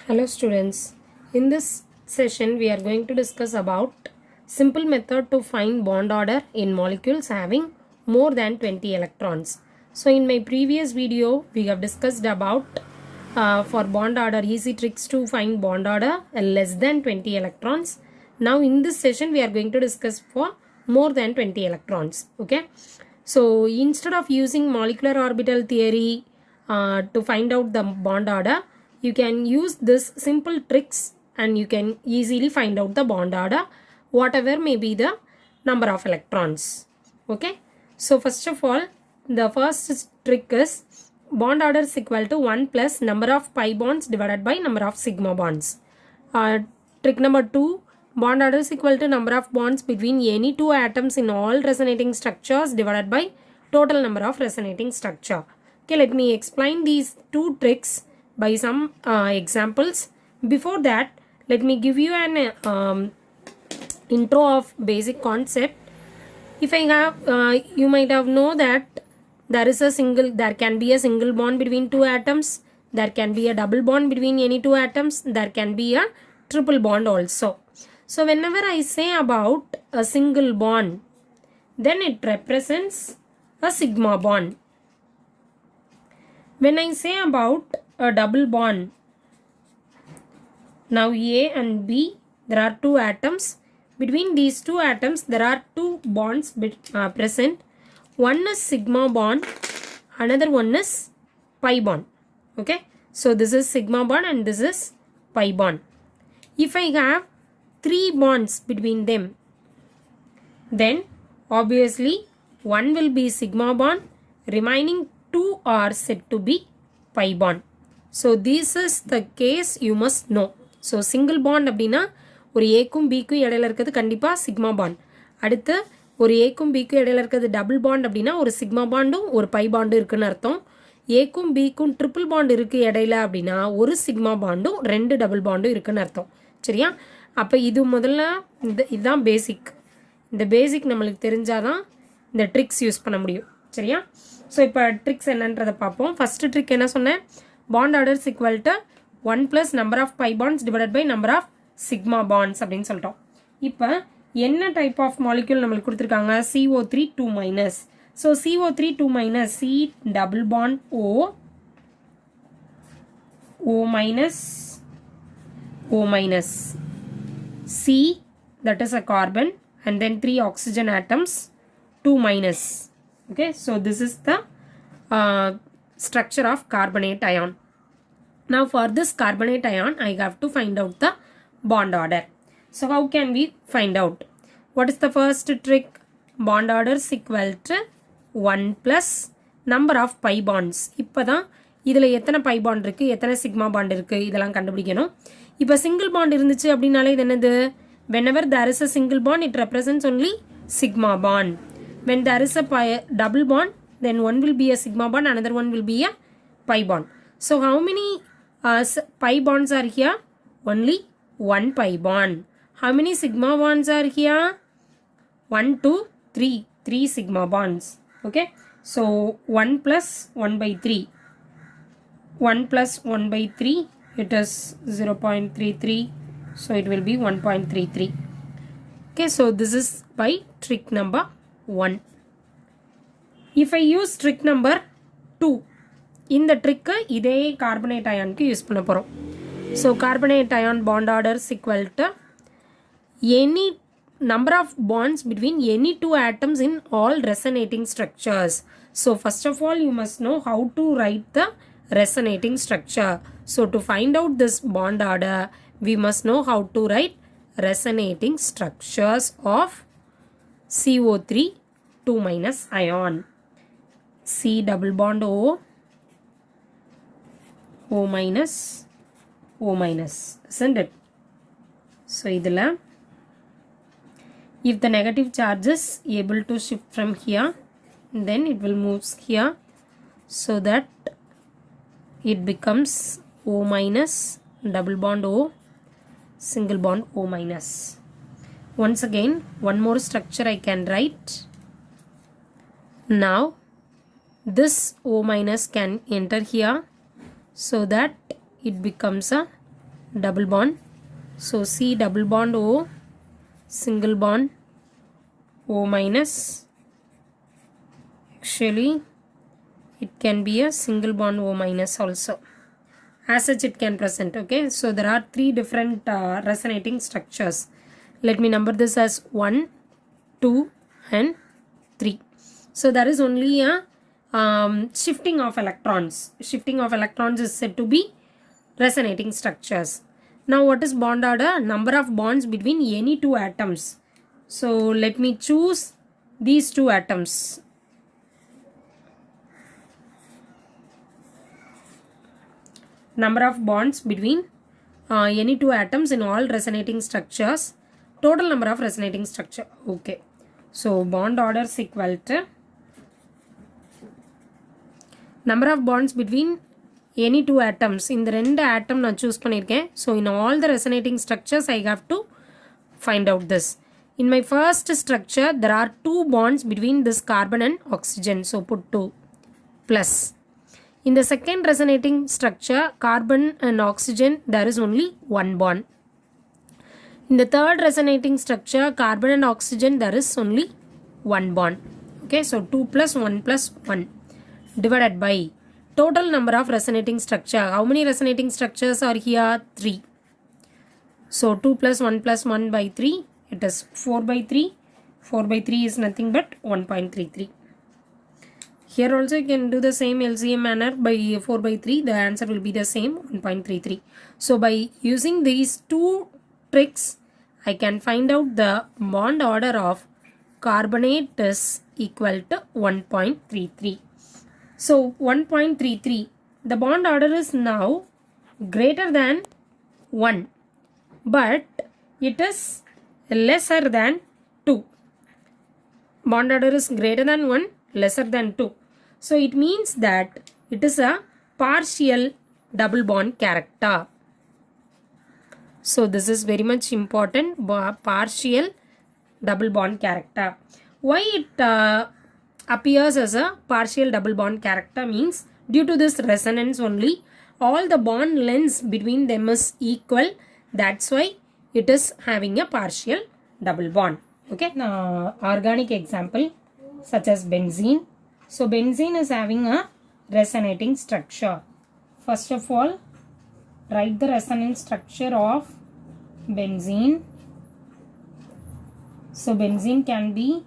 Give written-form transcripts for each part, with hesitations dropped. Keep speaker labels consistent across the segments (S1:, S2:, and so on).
S1: Hello students, in this session we are going to discuss about simple method to find bond order in molecules having more than 20 electrons. So in my previous video we have discussed about for bond order easy tricks to find bond order less than 20 electrons. Now in this session we are going to discuss for more than 20 electrons. Okay. So instead of using molecular orbital theory to find out the bond order, you can use this simple tricks and you can easily find out the bond order whatever may be the number of electrons. Okay. So first of all, the first trick is bond order is equal to 1 plus number of pi bonds divided by number of sigma bonds. Trick number 2, bond order is equal to number of bonds between any two atoms in all resonating structures divided by total number of resonating structure. Okay, let me explain these two tricks by some examples. Before that, let me give you an intro of basic concept. If I have, you might have know that there can be a single bond between two atoms. There can be a double bond between any two atoms. There can be a triple bond also. So whenever I say about a single bond, then it represents a sigma bond. When I say about a double bond, now A and B, there are two atoms. Between these two atoms, there are two bonds present. One is sigma bond, another one is pi bond. Okay, so this is sigma bond and this is pi bond. If I have three bonds between them, then obviously one will be sigma bond, remaining two are said to be pi bond. So this is the case you must know. So single bond அப்படினா ஒரு ஏக்கும் பிக்கும் இடையில இருக்குது கண்டிப்பா sigma bond. அடுத்து ஒரு ஏக்கும் பிக்கும் இடையில இருக்குது டபுள் பாண்ட் அப்படினா ஒரு சிக்மா பாண்டும் ஒரு பை பாண்டும் இருக்குன்னு அர்த்தம். ஏக்கும் பிக்கும் ட்ரிபிள் பாண்ட் இருக்கு இடையில அப்படினா ஒரு சிக்மா பாண்டும் ரெண்டு டபுள் பாண்டும் இருக்குன்னு அர்த்தம். சரியா? அப்ப இது முதல்ல இதுதான் பேசிக். இந்த பேசிக் நம்மளுக்கு தெரிஞ்சாதான் இந்த ட்ரிக்ஸ் யூஸ் பண்ண முடியும். சரியா? ஸோ இப்போ ட்ரிக்ஸ் என்னன்றதை பார்ப்போம். ஃபர்ஸ்ட் ட்ரிக் என்ன சொன்னேன்? Bond order is equal to 1 plus number of pi bonds divided by number of sigma bonds அப்படின்னு சொல்லிட்டோம். இப்போ என்ன டைப் ஆஃப் மாலிக்யூல் நம்மளுக்கு கொடுத்துருக்காங்க? CO3 2 minus. So CO3 2 minus C double bond O minus O minus C, that is a carbon, and then 3 oxygen atoms, 2 minus. Okay, so this is the structure of carbonate ion. Now for this carbonate ion, I have to find out the bond order. So how can we find out? What is the first trick? Bond order is equal to 1 plus number of pi bonds. இப்பதான் இதுல எத்தனை pi bond இருக்கு, எத்தனை sigma bond இருக்கு இதெல்லாம் கண்டுபிடிக்கணும். இப்ப single bond இருந்துச்சு அப்படினாலே இது என்னது? Whenever there is a single bond, it represents only sigma bond. When there is a double bond, then one will be a sigma bond, another one will be a pi bond. So how many pi bonds are here? Only one pi bond. How many sigma bonds are here? 1, 2, 3. 3 sigma bonds. Okay. So 1 plus 1 by 3. 1 plus 1 by 3. It is 0.33. So it will be 1.33. Okay. So this is by trick number 1. If I use trick number 2, இந்த trick இதே carbonate அயானுக்கு use பண்ண போகிறோம். So carbonate ion bond order is equal to any number of bonds between any two atoms in all resonating structures. So first of all you must know how to write the resonating structure. So to find out this bond order we must know how to write resonating structures of CO3 2 minus ion. C double bond O minus, isn't it? So idhila if the negative charge is able to shift from here, then it will move here so that it becomes O minus, double bond O, single bond O minus. Once again, one more structure I can write. Now this O minus can enter here so that it becomes a double bond. So C double bond O, single bond O minus. Actually it can be a single bond O minus also. As such it can present. Okay, so there are three different resonating structures. Let me number this as 1, 2 and 3. So there is only a shifting of electrons. Shifting of electrons is said to be resonating structures. Now what is bond order? Number of bonds between any two atoms. So let me choose these two atoms. Number of bonds between any two atoms in all resonating structures. Total number of resonating structure. Okay. So bond order is equal to number of bonds between any two atoms. In the two atom na choose pannirken. So in all the resonating structures I have to find out this. In my first structure there are two bonds between this carbon and oxygen. So put 2 plus. In the second resonating structure carbon and oxygen there is only one bond. In the third resonating structure carbon and oxygen there is only one bond. Okay, so 2 plus 1 plus 1 divided by total number of resonating structure. How many resonating structures are here? 3. So 2 plus 1 plus 1 by 3, it is 4 by 3. 4 by 3 is nothing but 1.33. Here also you can do the same LCM manner by 4 by 3. The answer will be the same, 1.33. So by using these two tricks, I can find out the bond order of carbonate is equal to 1.33. So 1.33, the bond order is now greater than 1, but it is lesser than 2. Bond order is greater than 1, lesser than 2. So it means that it is a partial double bond character. So this is very much important, partial double bond character. Why it appears as a partial double bond character means due to this resonance only all the bond lengths between them is equal. That's why it is having a partial double bond. Okay, now organic example such as benzene. So benzene is having a resonating structure. First of all, write the resonance structure of benzene. So benzene can be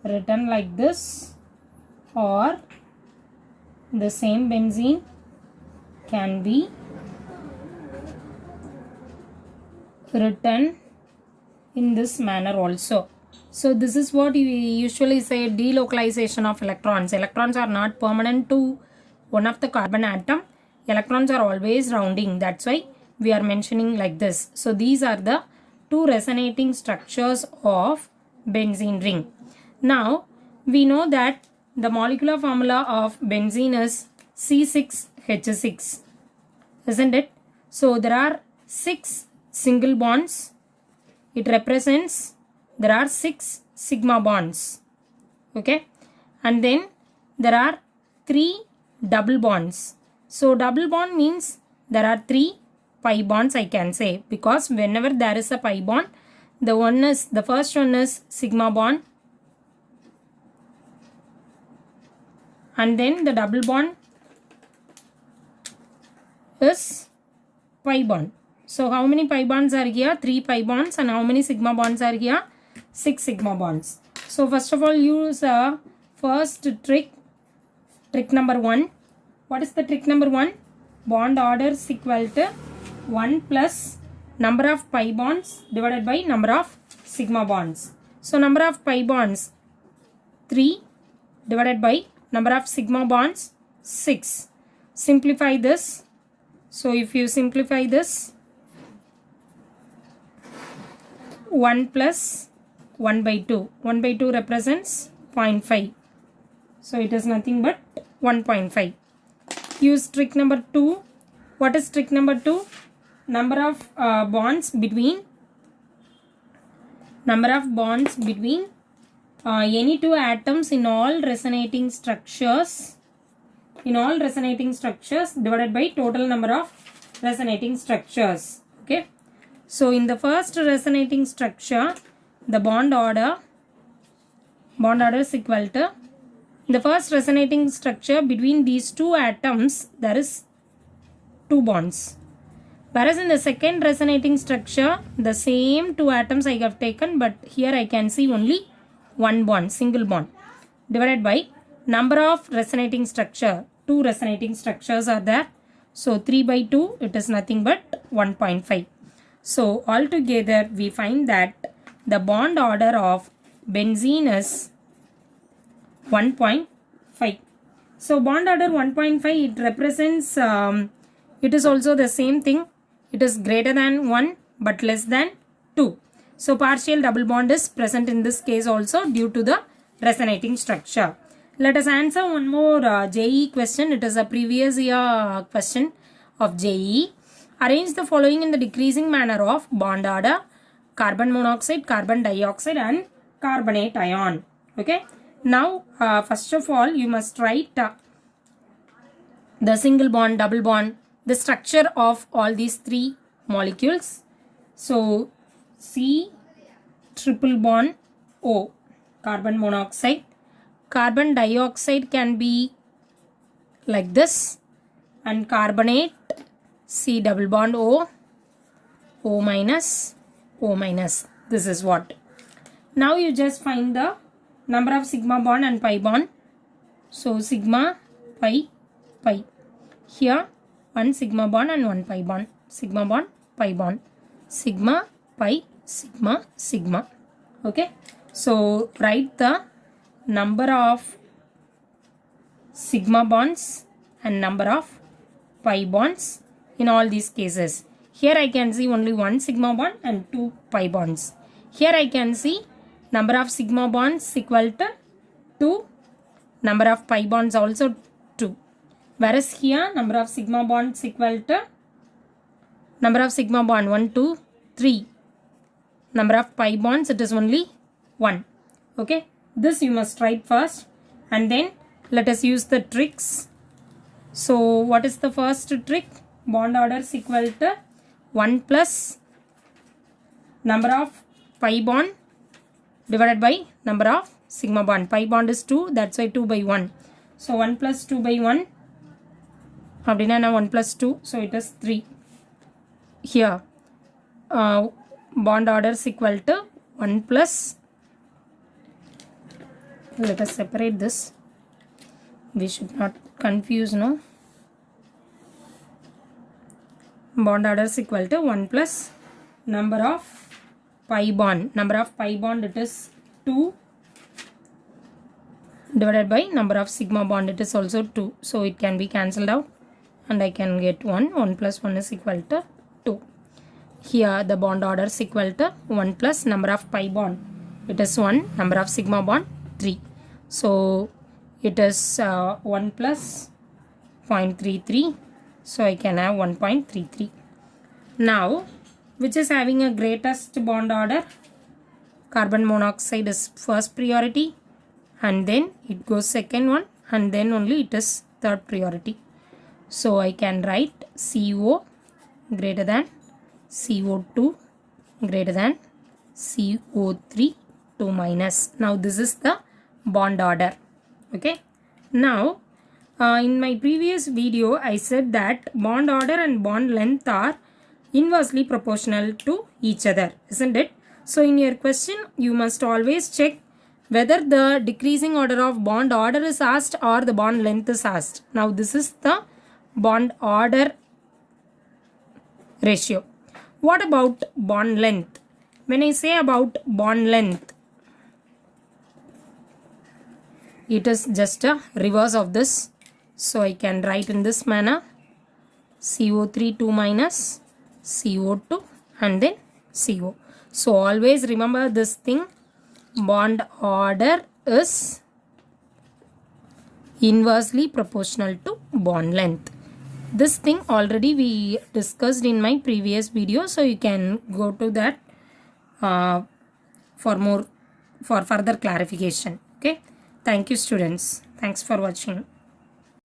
S1: written like this, or the same benzene can be written in this manner also. So this is what we usually say, delocalization of electrons. Electrons are not permanent to one of the carbon atom. Electrons are always rounding. That's why we are mentioning like this. So these are the two resonating structures of benzene ring. Now we know that the molecular formula of benzene is C6H6, isn't it? So there are 6 single bonds. It represents there are 6 sigma bonds. Okay, and then there are 3 double bonds. So double bond means there are 3 pi bonds, I can say, because whenever there is a pi bond, the first one is sigma bond, and then the double bond is pi bond. So how many pi bonds are here? 3 pi bonds. And how many sigma bonds are here? 6 sigma bonds. So first of all, use first trick number 1. What is the trick number 1? Bond order is equal to 1 plus number of pi bonds divided by number of sigma bonds. So number of pi bonds 3 divided by number of sigma bonds 6. Simplify this. So if you simplify this, 1 plus 1 by 2. 1 by 2 represents 0.5. So it is nothing but 1.5. Use trick number 2. What is trick number 2? Number of bonds between any two atoms in all resonating structures. Divided by total number of resonating structures. Okay. So in the first resonating structure, the bond order is equal to, in the first resonating structure between these two atoms there is two bonds. Whereas in the second resonating structure, the same two atoms I have taken, but here I can see only one bond, single bond, divided by number of resonating structure. Two resonating structures are there. So 3 by 2, it is nothing but 1.5. So altogether we find that the bond order of benzene is 1.5. So bond order 1.5, it represents, it is also the same thing. It is greater than 1 but less than 2. So partial double bond is present in this case also due to the resonating structure. Let us answer one more JEE question. It is a previous year question of JEE. Arrange the following in the decreasing manner of bond order: carbon monoxide, carbon dioxide and carbonate ion. Okay. Now first of all you must write the single bond, double bond, the structure of all these three molecules. So C triple bond O, carbon monoxide. Carbon dioxide can be like this, and carbonate C double bond O, O minus, O minus. This is what. Now you just find the number of sigma bond and pi bond. So sigma, pi, pi. Here one sigma bond and one pi bond. Sigma bond, pi bond. Sigma, pi, sigma, sigma. Okay. So write the number of sigma bonds and number of pi bonds in all these cases. Here I can see only one sigma bond and two pi bonds. Here I can see number of sigma bonds equal to 2, number of pi bonds also 2. Whereas here number of sigma bonds equal to number of sigma bond 1, 2, 3. Number of pi bonds, it is only 1. Okay. This you must write first, and then let us use the tricks. So what is the first trick? Bond order is equal to 1 plus number of pi bond divided by number of sigma bond. Pi bond is 2, that's why 2 by 1. So 1 plus 2 by 1, now 1 plus 2, so it is 3. Here bond order is equal to 1 plus, let us separate this, we should not confuse, no. Bond order is equal to 1 plus number of pi bond. Number of pi bond, it is 2, divided by number of sigma bond, it is also 2. So it can be cancelled out and I can get 1. 1 plus 1 is equal to 2. Here the bond order is equal to 1 plus number of pi bond, it is 1, number of sigma bond 3. So it is 1 plus 0.33. So I can have 1.33. Now which is having a greatest bond order? Carbon monoxide is first priority, and then it goes second one, and then only it is third priority. So I can write CO greater than CO2 greater than CO3 2 minus. Now this is the bond order. Okay. Now in my previous video I said that bond order and bond length are inversely proportional to each other, isn't it? So in your question you must always check whether the decreasing order of bond order is asked or the bond length is asked. Now this is the bond order ratio. What about bond length? When I say about bond length, it is just a reverse of this. So I can write in this manner: CO3 2 minus CO2 and then CO. So always remember this thing, bond order is inversely proportional to bond length. This thing already we discussed in my previous video, so you can go to that for further clarification. Okay. Thank you students. Thanks for watching.